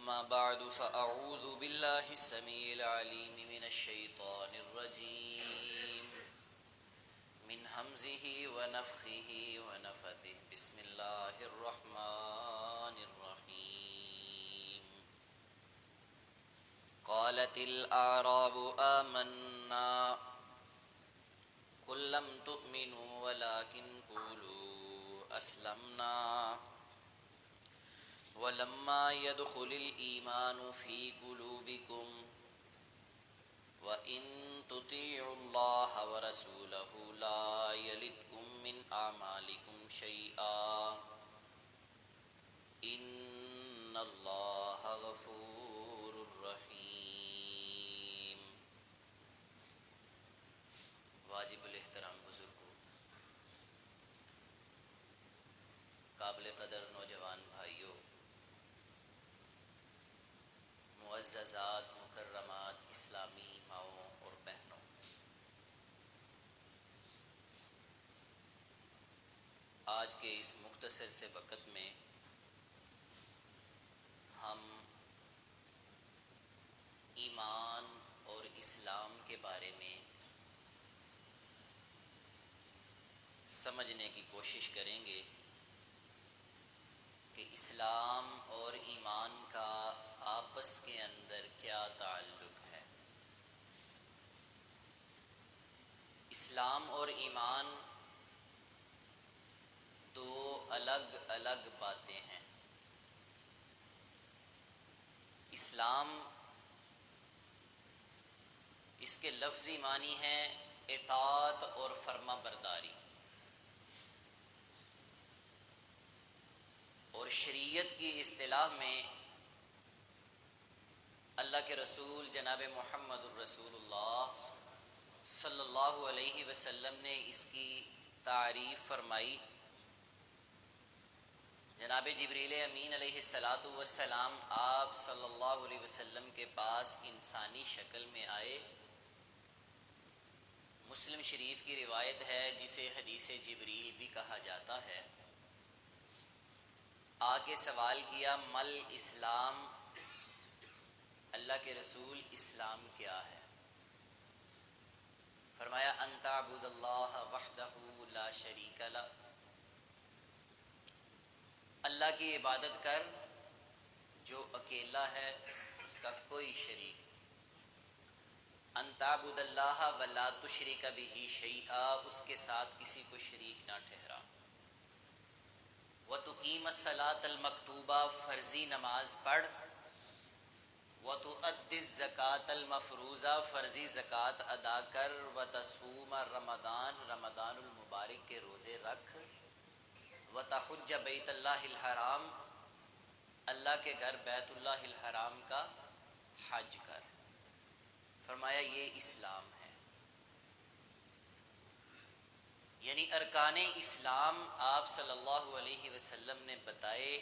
أما بعد فأعوذ بالله السميع العليم من الشيطان الرجيم من همزه ونفخه ونفثه بسم الله الرحمن الرحيم قالت الأعراب آمنا قل لم تؤمنوا ولكن قولوا أسلمنا ولما يدخل الإيمان في قلوبكم وإن تطيعوا الله ورسوله لا يلدكم من أعمالكم شيئا إن الله غفور رحيم۔ واجب الاحترام بزرگوں، قابل قدر نوجوان بھائیوں، معززات مکرمات اسلامی ماؤں اور بہنوں، آج کے اس مختصر سے وقت میں ہم ایمان اور اسلام کے بارے میں سمجھنے کی کوشش کریں گے کہ اسلام اور ایمان کا آپس کے اندر کیا تعلق ہے۔ اسلام اور ایمان دو الگ الگ باتیں ہیں۔ اسلام اس کے لفظی معنی ہے اطاعت اور فرما برداری، اور شریعت کی اصطلاح میں اللہ کے رسول جناب محمد الرسول اللہ صلی اللہ علیہ وسلم نے اس کی تعریف فرمائی۔ جناب جبریل امین علیہ السلام آپ صلی اللہ علیہ وسلم کے پاس انسانی شکل میں آئے۔ مسلم شریف کی روایت ہے جسے حدیث جبریل بھی کہا جاتا ہے۔ آ کے سوال کیا مل اسلام، اللہ کے رسول اسلام کیا ہے؟ فرمایا ان تعبد اللہ وحدہ لا شریک لہ، اللہ کی عبادت کر جو اکیلا ہے، اس کا کوئی شریک۔ ان تعبد اللہ ولا تشرک بہ شیئا، اس کے ساتھ کسی کو شریک نہ ٹھہرا۔ وَتُقِيمَ الصَّلَاةَ الْمَكْتُوبَةَ، فرضی نماز پڑھ۔ وَتُؤَدِّ الزَّكَاةَ الْمَفْرُوضَةَ، فرضی زکوٰۃ ادا کر۔ وَتَصُومَ رمضان، رمضان المبارک کے روزے رکھ۔ وَتَحُجَّ بَيْتَ اللَّهِ الْحَرَامِ، اللہ کے گھر بیت اللہ الحرام کا حج کر۔ فرمایا یہ اسلام ہے، یعنی ارکان اسلام آپ صلی اللہ علیہ وسلم نے بتائے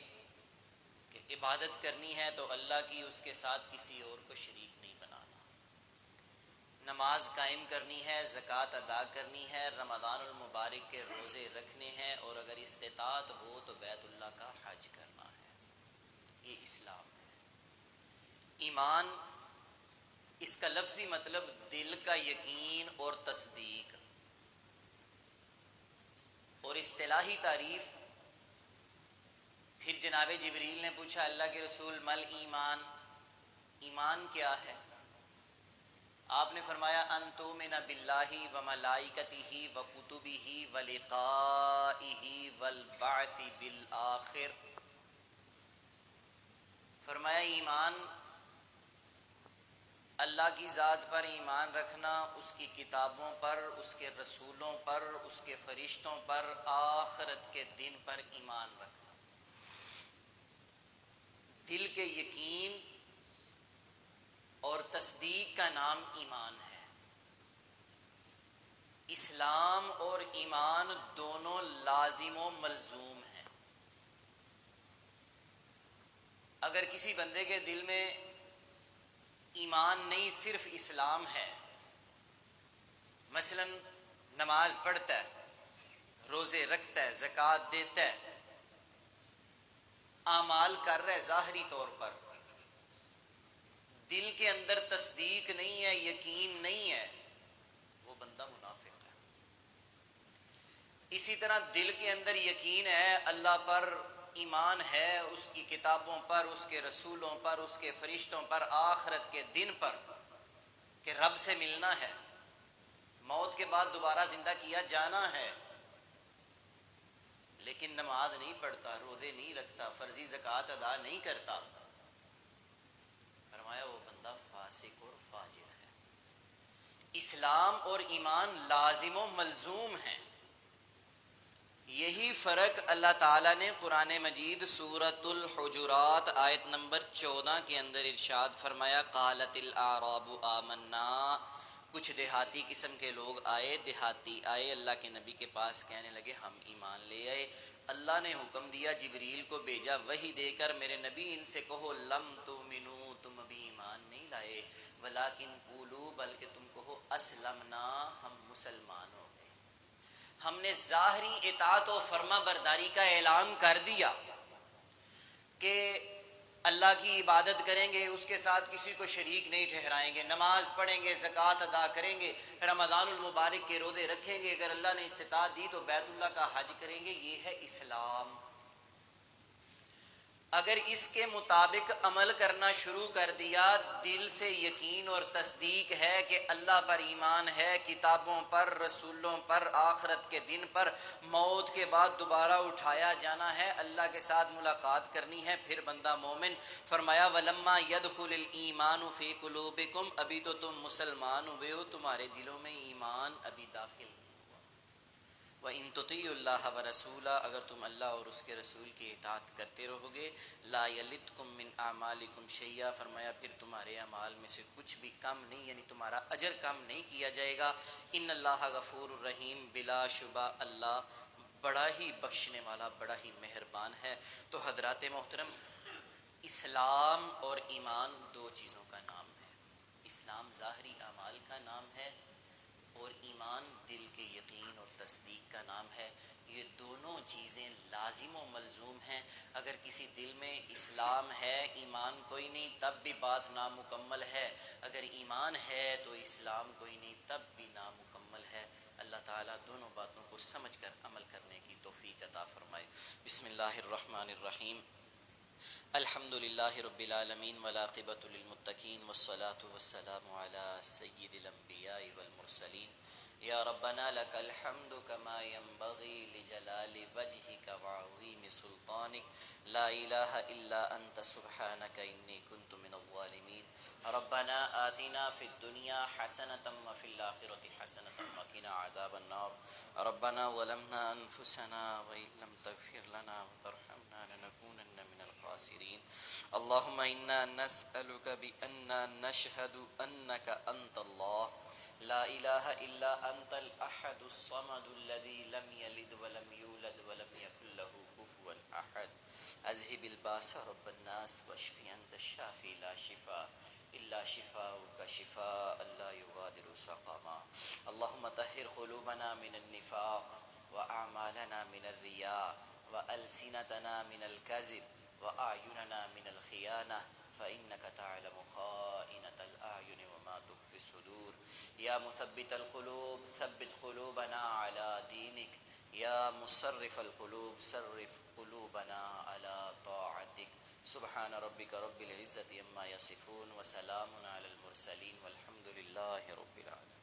کہ عبادت کرنی ہے تو اللہ کی، اس کے ساتھ کسی اور کو شریک نہیں بنانا۔ نماز قائم کرنی ہے، زکوٰۃ ادا کرنی ہے، رمضان المبارک کے روزے رکھنے ہیں، اور اگر استطاعت ہو تو بیت اللہ کا حج کرنا ہے۔ یہ اسلام ہے۔ ایمان، اس کا لفظی مطلب دل کا یقین اور تصدیق، اور اصطلاحی تعریف پھر جناب جبریل نے پوچھا اللہ کے رسول مل ایمان، ایمان کیا ہے؟ آپ نے فرمایا ان تؤمن باللہ وملائکتہ وکتبہ ولقائہ والبعث بالآخر۔ فرمایا ایمان اللہ کی ذات پر ایمان رکھنا، اس کی کتابوں پر، اس کے رسولوں پر، اس کے فرشتوں پر، آخرت کے دن پر ایمان رکھنا۔ دل کے یقین اور تصدیق کا نام ایمان ہے۔ اسلام اور ایمان دونوں لازم و ملزوم ہیں۔ اگر کسی بندے کے دل میں ایمان نہیں، صرف اسلام ہے، مثلا نماز پڑھتا ہے، روزے رکھتا ہے، زکوٰۃ دیتا ہے، اعمال کر رہا ہے ظاہری طور پر، دل کے اندر تصدیق نہیں ہے، یقین نہیں ہے، وہ بندہ منافق ہے۔ اسی طرح دل کے اندر یقین ہے، اللہ پر ایمان ہے، اس کی کتابوں پر، اس کے رسولوں پر، اس کے فرشتوں پر، آخرت کے دن پر، کہ رب سے ملنا ہے، موت کے بعد دوبارہ زندہ کیا جانا ہے، لیکن نماز نہیں پڑھتا، روزے نہیں رکھتا، فرضی زکوٰۃ ادا نہیں کرتا، فرمایا وہ بندہ فاسق اور فاجر ہے۔ اسلام اور ایمان لازم و ملزوم ہیں۔ یہی فرق اللہ تعالیٰ نے قرآن مجید سورۃ الحجرات آیت نمبر 14 کے اندر ارشاد فرمایا، قالت الاعراب آمنا، کچھ دیہاتی قسم کے لوگ آئے، دیہاتی آئے اللہ کے نبی کے پاس، کہنے لگے ہم ایمان لے آئے۔ اللہ نے حکم دیا، جبریل کو بھیجا وحی دے کر، میرے نبی ان سے کہو لم تؤمنوا، تم ابھی ایمان نہیں لائے، ولکن قولوا، بلکہ تم کہو اسلمنا، ہم مسلمان ہو گئے، ہم نے ظاہری اطاعت و فرما برداری کا اعلان کر دیا کہ اللہ کی عبادت کریں گے، اس کے ساتھ کسی کو شریک نہیں ٹھہرائیں گے، نماز پڑھیں گے، زکوٰۃ ادا کریں گے، رمضان المبارک کے روزے رکھیں گے، اگر اللہ نے استطاعت دی تو بیت اللہ کا حج کریں گے، یہ ہے اسلام۔ اگر اس کے مطابق عمل کرنا شروع کر دیا، دل سے یقین اور تصدیق ہے کہ اللہ پر ایمان ہے، کتابوں پر، رسولوں پر، آخرت کے دن پر، موت کے بعد دوبارہ اٹھایا جانا ہے، اللہ کے ساتھ ملاقات کرنی ہے، پھر بندہ مومن۔ فرمایا وَلَمَّا يَدْخُلِ الْإِيمَانُ فِي قُلُوبِكُمْ، ابھی تو تم مسلمان ہوئے ہو، تمہارے دلوں میں ایمان ابھی داخل نہیں ہوا۔ وَإِن تُطِيعُوا اللَّهَ وَرَسُولَهُ، اگر تم اللہ اور اس کے رسول کی اطاعت کرتے رہو گے، لَا يَلِدْكُم مِّنْ أَعْمَالِكُمْ شَيْئًا، فرمایا پھر تمہارے اعمال میں سے کچھ بھی کم نہیں، یعنی تمہارا اجر کم نہیں کیا جائے گا۔ إِنَّ اللَّهَ غَفُورٌ رَحِيمٌ، بلا شبہ اللہ بڑا ہی بخشنے والا، بڑا ہی مہربان ہے۔ تو حضرات محترم، اسلام اور ایمان دو چیزوں کا نام ہے۔ اسلام ظاہری اعمال کا نام ہے، اور ایمان دل کے یقین اور تصدیق کا نام ہے۔ یہ دونوں چیزیں لازم و ملزوم ہیں۔ اگر کسی دل میں اسلام ہے، ایمان کوئی نہیں، تب بھی بات نامکمل ہے، اگر ایمان ہے تو اسلام کوئی نہیں، تب بھی نامکمل ہے۔ اللہ تعالیٰ دونوں باتوں کو سمجھ کر عمل کرنے کی توفیق عطا فرمائے۔ بسم اللہ الرحمن الرحیم، الحمد للہ رب العالمین، والعاقبۃ للمتقین، والصلاة والسلام علی سید الانبیاء والمرسلین۔ یا ربنا لک الحمد کما ينبغی لجلال وجہک وعظیم سلطانک، لا الہ الا انت سبحانک انی کنت من الظالمین۔ ربنا آتنا فی الدنیا حسنۃ وفی الآخرۃ حسنۃ وقنا عذاب النار۔ ربنا ظلمنا انفسنا وإن لم تغفر لنا وترحمنا لنكونن من الخاسرین۔ اللهم انا نسألك بأننا نشهد أنك أنت الله لا إله إلا أنت الأحد الصمد الذي لم يلد ولم يولد ولم يكن له كفوا أحد، أذهب الباس رب الناس واشف أنت الشافي لا شفاء إلا شفاؤك شفاء لا يغادر سقما۔ اللهم طهر قلوبنا من النفاق، وأعمالنا من الرياء، وألسنتنا من الكذب، وأعيننا من الخيانة، فإنك تعلم خائنة الأعين وما تخفي الصدور۔ یا مثبت القلوب ثبت قلوبنا على دينك، یا مصرف القلوب صرف قلوبنا على طاعتك۔ سبحان ربك رب العزة عما يصفون، وسلام على المرسلين، والحمد لله رب العالمين۔